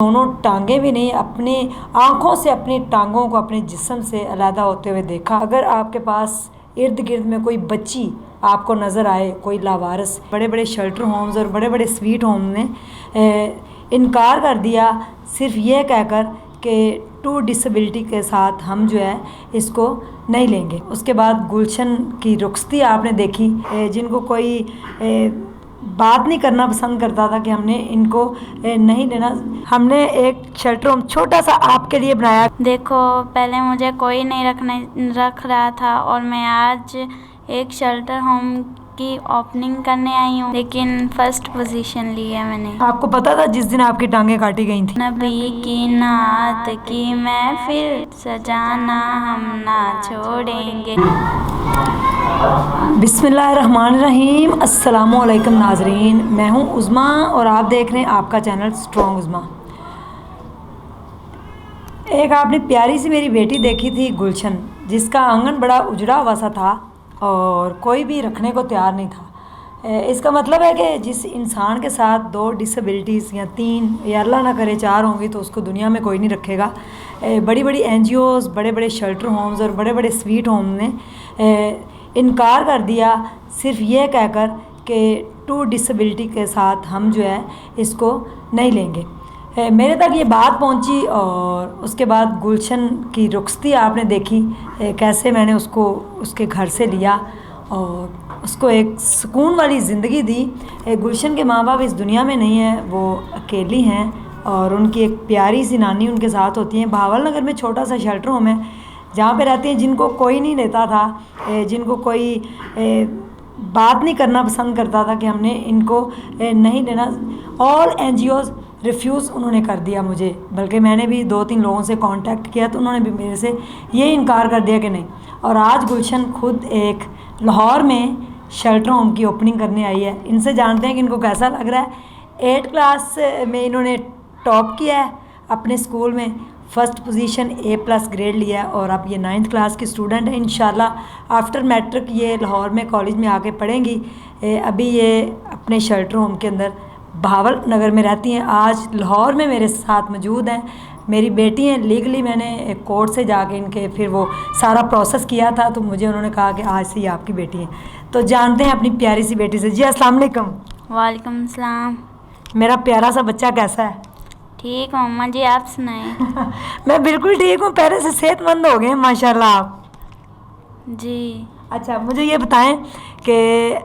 दोनों टांगे भी नहीं, अपनी आँखों से अपनी टांगों को अपने जिस्म से अलग होते हुए देखा। अगर आपके पास इर्द गिर्द में कोई बच्ची आपको नज़र आए, कोई लावारिस, बड़े बड़े शेल्टर होम्स और बड़े बड़े स्वीट होम ने इनकार कर दिया सिर्फ ये कहकर कि टू डिसेबिलिटी के साथ हम जो है इसको नहीं लेंगे। उसके बाद गुलशन की रुखसती आपने देखी, जिनको कोई बात नहीं करना पसंद करता था कि हमने इनको नहीं लेना। हमने एक शेल्टर होम छोटा सा आपके लिए बनाया। देखो, पहले मुझे कोई नहीं रख रहा था और मैं आज एक शेल्टर होम की ओपनिंग करने आई हूँ, लेकिन फर्स्ट पोजीशन ली है मैंने। आपको पता था जिस दिन आपकी टांगें काटी गई थी? नबी की नात की महफिल सजाना हम ना छोड़ेंगे। बिस्मिल्लाहिर्रहमानिर्रहीम। अस्सलामुअलैकुम नाजरीन, मैं हूँ उज़्मा और आप देख रहे हैं आपका चैनल स्ट्रॉन्ग उज़्मा। एक आपने प्यारी सी मेरी बेटी देखी थी गुलशन, जिसका आंगन बड़ा उजड़ा हुआ सा था और कोई भी रखने को तैयार नहीं था। इसका मतलब है कि जिस इंसान के साथ 2 डिसेबिलिटीज़ या 3 या अल्लाह ना करे 4 होंगी तो उसको दुनिया में कोई नहीं रखेगा। बड़ी बड़ी NGOs, बड़े बड़े शेल्टर होम्स और बड़े बड़े स्वीट होम ने इनकार कर दिया सिर्फ ये कहकर कि टू डिसेबिलिटी के साथ हम जो है इसको नहीं लेंगे। मेरे तक ये बात पहुंची और उसके बाद गुलशन की रुखसती आपने देखी, कैसे मैंने उसको उसके घर से लिया और उसको एक सुकून वाली ज़िंदगी दी। गुलशन के माँ बाप इस दुनिया में नहीं है, वो अकेली हैं और उनकी एक प्यारी सी नानी उनके साथ होती हैं। बहावल नगर में छोटा सा शेल्टर होम है जहाँ पे रहती हैं, जिनको कोई नहीं लेता था, जिनको कोई बात नहीं करना पसंद करता था कि हमने इनको नहीं लेना। ऑल NGOs रिफ्यूज़ उन्होंने कर दिया मुझे, बल्कि मैंने भी 2-3 लोगों से कांटेक्ट किया तो उन्होंने भी मेरे से ये इनकार कर दिया कि नहीं। और आज गुलशन खुद एक लाहौर में शेल्टर होम की ओपनिंग करने आई है। इनसे जानते हैं कि इनको कैसा लग रहा है। 8 क्लास में इन्होंने टॉप किया है अपने स्कूल में, फ़र्स्ट पोजीशन A+ ग्रेड लिया है और अब ये 9th क्लास की स्टूडेंट है। इंशाल्लाह आफ्टर मैट्रिक ये लाहौर में कॉलेज में आके पढ़ेंगी। अभी ये अपने शेल्टर होम के अंदर बहावल नगर में रहती हैं। आज लाहौर में मेरे साथ मौजूद हैं, मेरी बेटी हैं। लीगली मैंने कोर्ट से जाके इनके फिर वो सारा प्रोसेस किया था तो मुझे उन्होंने कहा कि आज से ये आपकी बेटी हैं। तो जानते हैं अपनी प्यारी सी बेटी से। जी अस्सलाम वालेकुम। वालेकुम सलाम। मेरा प्यारा सा बच्चा कैसा है? ठीक है मम्मा जी, आप सुनाएं। मैं बिल्कुल ठीक हूँ, पहले से सेहतमंद हो गए माशाल्लाह आप। जी। अच्छा, मुझे ये बताएं कि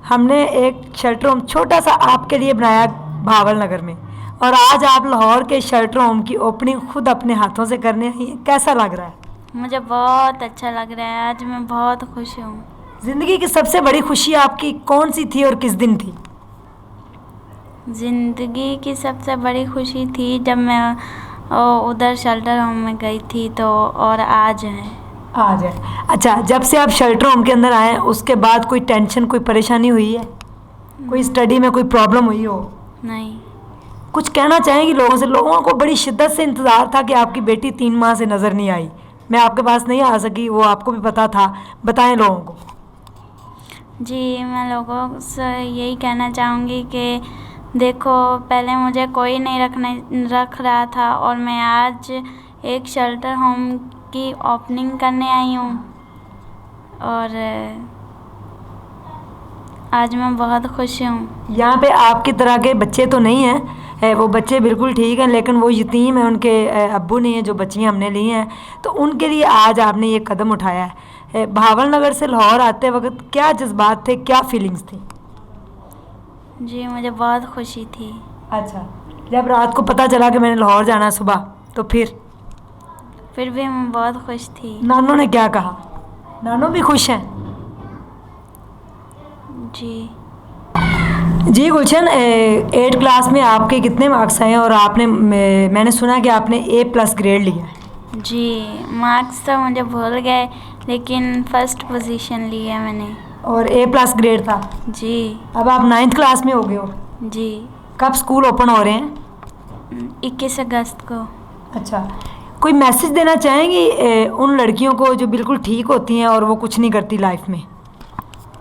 हमने एक शेल्टर होम छोटा सा आपके लिए बनाया बहावल नगर में और आज आप लाहौर के शेल्टर होम की ओपनिंग खुद अपने हाथों से करने आई हैं। कैसा लग रहा है? मुझे बहुत अच्छा लग रहा है, आज मैं बहुत खुश हूँ। ज़िंदगी की सबसे बड़ी खुशी आपकी कौन सी थी और किस दिन थी? ज़िंदगी की सबसे बड़ी खुशी थी जब मैं उधर शेल्टर होम में गई थी तो, और आज है। आज है। अच्छा, जब से आप शेल्टर होम के अंदर आए हैं उसके बाद कोई टेंशन, कोई परेशानी हुई है? कोई स्टडी में कोई प्रॉब्लम हुई हो? नहीं। कुछ कहना चाहेंगी लोगों से? लोगों को बड़ी शिद्दत से इंतज़ार था कि आपकी बेटी 3 माह से नज़र नहीं आई, मैं आपके पास नहीं आ सकी, वो आपको भी पता था। बताएं लोगों को। जी, मैं लोगों से यही कहना चाहूँगी कि देखो, पहले मुझे कोई नहीं रख रहा था और मैं आज एक शेल्टर होम की ओपनिंग करने आई हूँ और आज मैं बहुत खुश हूँ। यहाँ पे आपकी तरह के बच्चे तो नहीं हैं, वो बच्चे बिल्कुल ठीक हैं, लेकिन वो यतीम हैं, उनके अब्बू नहीं हैं जो बच्चियाँ हमने ली हैं, तो उनके लिए आज आपने ये कदम उठाया है। बहावल नगर से लाहौर आते वक्त क्या जज्बात थे, क्या फीलिंग्स थी? जी, मुझे बहुत खुशी थी। अच्छा, जब रात को पता चला कि मैंने लाहौर जाना है सुबह, तो फिर भी मैं बहुत खुश थी। नानों ने क्या कहा? नानों भी खुश हैं? जी। जी गुलशन, 8 क्लास में आपके कितने मार्क्स आए और आपने मैंने सुना कि आपने A+ ग्रेड लिया है? जी, मार्क्स तो मुझे भूल गए लेकिन फर्स्ट पोजीशन ली है मैंने। और A+ ग्रेड था? जी। अब आप 9th क्लास में हो गए हो? जी। कब स्कूल ओपन हो रहे हैं? 21 अगस्त को। अच्छा, कोई मैसेज देना चाहेंगी उन लड़कियों को जो बिल्कुल ठीक होती हैं और वो कुछ नहीं करती लाइफ में?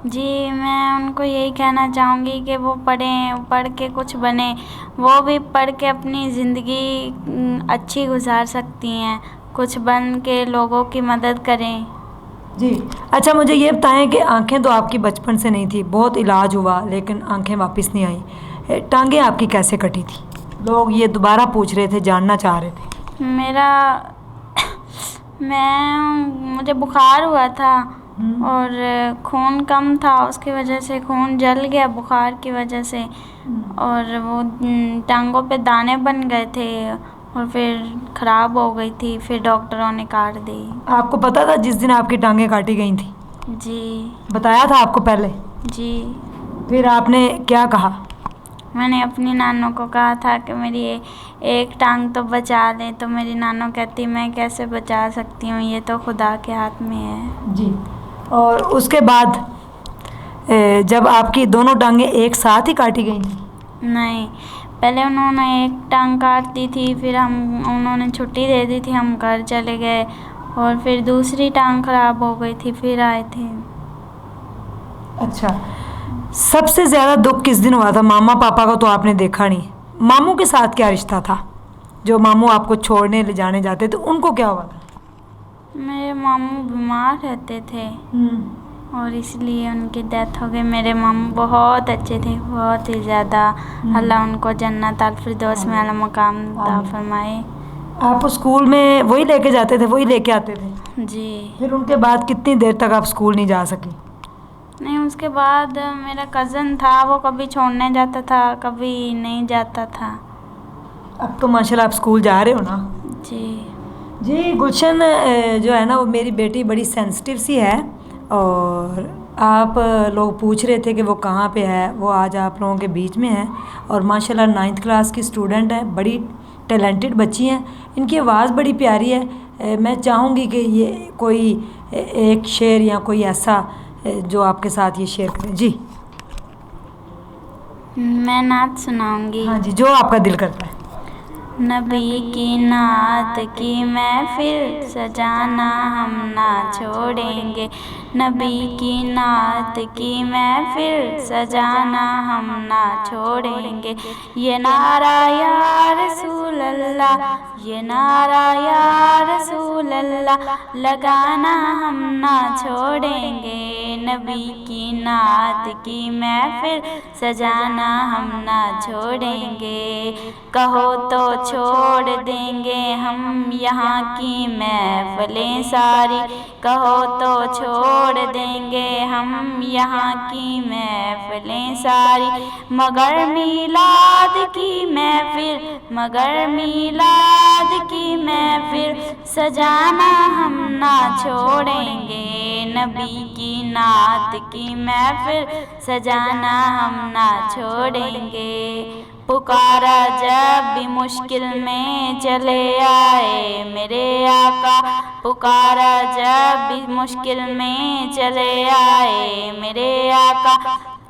जी, मैं उनको यही कहना चाहूँगी कि वो पढ़ें, पढ़ के कुछ बने। वो भी पढ़ के अपनी ज़िंदगी अच्छी गुजार सकती हैं, कुछ बन के लोगों की मदद करें। जी। अच्छा, मुझे ये बताएं कि आंखें तो आपकी बचपन से नहीं थी, बहुत इलाज हुआ लेकिन आंखें वापस नहीं आई। टांगें आपकी कैसे कटी थी? लोग ये दोबारा पूछ रहे थे, जानना चाह रहे थे। मेरा मुझे बुखार हुआ था और खून कम था, उसकी वजह से खून जल गया बुखार की वजह से, और वो टांगों पे दाने बन गए थे और फिर ख़राब हो गई थी, फिर डॉक्टरों ने काट दी। आपको पता था जिस दिन आपकी टांगें काटी गई थी? जी। बताया था आपको पहले? जी। फिर आपने क्या कहा? मैंने अपनी नानों को कहा था कि मेरी एक टांग तो बचा लें, तो मेरी नानों कहती मैं कैसे बचा सकती हूँ, ये तो खुदा के हाथ में है। जी। और उसके बाद जब आपकी दोनों टांगें एक साथ ही काटी गई थी? नहीं, पहले उन्होंने एक टांग काट दी थी, फिर उन्होंने छुट्टी दे दी थी, हम घर चले गए, और फिर दूसरी टांग खराब हो गई थी, फिर आए थे। अच्छा, सबसे ज़्यादा दुख किस दिन हुआ था? मामा पापा को तो आपने देखा नहीं, मामू के साथ क्या रिश्ता था? जो मामू आपको छोड़ने ले जाने जाते थे, उनको क्या हुआ था? मेरे मामू बीमार रहते थे और इसलिए उनकी डेथ हो गई। मेरे मामू बहुत अच्छे थे, बहुत ही ज़्यादा। अल्लाह उनको जन्नत अल फिरदौस में आला मकाम अता फरमाए। आप स्कूल में वही लेके जाते थे, वही लेके आते थे? जी। फिर उनके बाद कितनी देर तक आप स्कूल नहीं जा सकी? नहीं, उसके बाद मेरा कज़न था, वो कभी छोड़ने जाता था, कभी नहीं जाता था। अब तो माशाल्लाह आप स्कूल जा रहे हो ना? जी। जी गुलशन, जो है ना वो मेरी बेटी बड़ी सेंसिटिव सी है, और आप लोग पूछ रहे थे कि वो कहाँ पे है। वो आज आप लोगों के बीच में है और माशाल्लाह 9th क्लास की स्टूडेंट है, बड़ी टैलेंटेड बच्ची हैं। इनकी आवाज़ बड़ी प्यारी है। मैं चाहूँगी कि ये कोई एक शेर या कोई ऐसा जो आपके साथ ये शेयर करें। जी। मैं नात सुनाऊंगी। हाँ जी, जो आपका दिल करता है। नबी की नात की महफिल सजाना हम ना छोड़ेंगे, नबी की नात की महफिल सजाना हम ना छोड़ेंगे। ये नारा या रसूल अल्लाह, ये नारा या रसूल अल्लाह लगाना हम ना छोड़ेंगे, नबी की नात की महफिल सजाना हम ना छोड़ेंगे। कहो तो छोड़ देंगे हम यहाँ की महफिलें सारी, कहो तो छोड़ देंगे हम यहाँ की महफिलें सारी, मगर मीलाद की महफिल, मगर मीलाद की महफिल सजाना हम ना छोड़ेंगे, नबी की नात की महफिल सजाना हम ना छोड़ेंगे। पुकारा जब भी मुश्किल में चले आए मेरे आका, पुकारा जब भी मुश्किल में चले आए मेरे आका,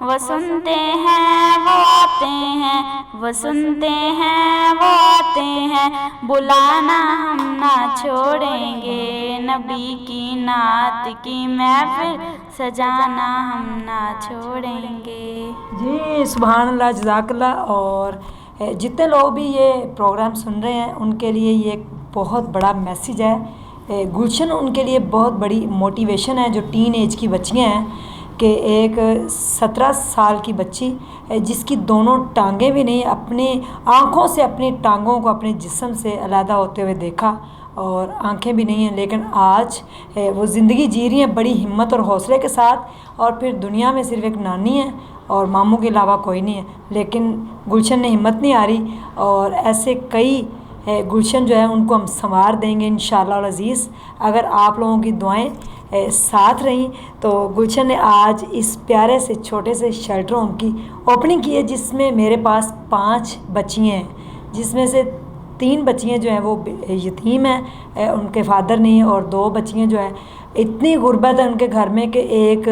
वो सुनते हैं वो आते हैं, वो सुनते हैं वो आते हैं, बुलाना हम ना छोड़ेंगे, नबी की नात की महफिल सजाना हम ना छोड़ेंगे। जी सुभान अल्लाह, जज़ाकल्लाह। और जितने लोग भी ये प्रोग्राम सुन रहे हैं उनके लिए ये एक बहुत बड़ा मैसेज है। गुलशन उनके लिए बहुत बड़ी मोटिवेशन है, जो टीन एज की बच्चियाँ हैं, कि एक 17 साल की बच्ची जिसकी दोनों टांगें भी नहीं, अपने आँखों से अपनी टांगों को अपने जिस्म से अलहदा होते हुए देखा, और आंखें भी नहीं हैं, लेकिन आज वो ज़िंदगी जी रही हैं बड़ी हिम्मत और हौसले के साथ। और फिर दुनिया में सिर्फ एक नानी है और मामू के अलावा कोई नहीं है, लेकिन गुलशन ने हिम्मत नहीं हारी। और ऐसे कई गुलशन जो है उनको हम संवार देंगे इंशाअल्लाह अज़ीज़, अगर आप लोगों की दुआएं साथ रहीं। तो गुलशन ने आज इस प्यारे से छोटे से शेल्टर होम की ओपनिंग की है, जिसमें मेरे पास 5 बच्चियाँ हैं, जिसमें से 3 बच्चियाँ जो हैं वो यतीम हैं, उनके फादर नहीं है, और 2 बच्चियाँ जो हैं इतनी गुर्बत है उनके घर में कि एक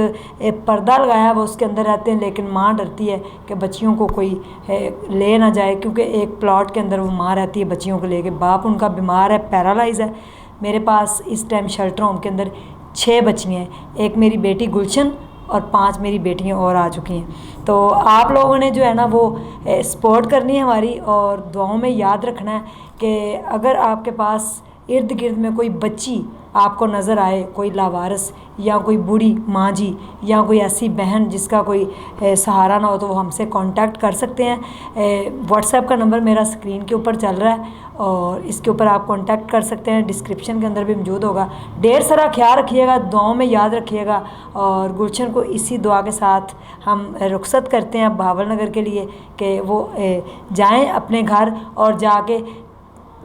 पर्दा लगाया वो उसके अंदर रहते हैं, लेकिन माँ डरती है कि बच्चियों को कोई ले ना जाए, क्योंकि एक प्लॉट के अंदर वो माँ रहती है बच्चियों को लेके। बाप उनका बीमार है, पैरालाइज है। मेरे पास इस टाइम शेल्टर होम के अंदर 6 बच्चियाँ हैं, एक मेरी बेटी गुलशन और 5 मेरी बेटियां और आ चुकी हैं। तो आप लोगों ने जो है ना वो सपोर्ट करनी है हमारी, और दुआओं में याद रखना है कि अगर आपके पास इर्द गिर्द में कोई बच्ची आपको नज़र आए, कोई लावारिस या कोई बूढ़ी माँ जी या कोई ऐसी बहन जिसका कोई सहारा ना हो, तो वो हमसे कांटेक्ट कर सकते हैं। व्हाट्सएप का नंबर मेरा स्क्रीन के ऊपर चल रहा है और इसके ऊपर आप कांटेक्ट कर सकते हैं, डिस्क्रिप्शन के अंदर भी मौजूद होगा। ढेर सारा ख्याल रखिएगा, दुआओं में याद रखिएगा, और गुलशन को इसी दुआ के साथ हम रुखसत करते हैं बहावल नगर के लिए कि वो जाएं अपने घर और जाके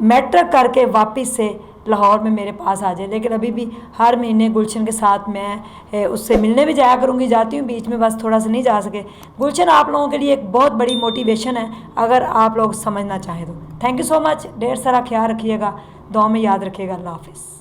मैट्रिक करके वापस से लाहौर में मेरे पास आ जाए। लेकिन अभी भी हर महीने गुलशन के साथ मैं उससे मिलने भी जाया करूँगी, जाती हूँ बीच में, बस थोड़ा सा नहीं जा सके। गुलशन आप लोगों के लिए एक बहुत बड़ी मोटिवेशन है अगर आप लोग समझना चाहें तो। थैंक यू सो मच, ढेर सारा ख्याल रखिएगा, दुआ में याद रखिएगा। अल्लाह हाफिज़।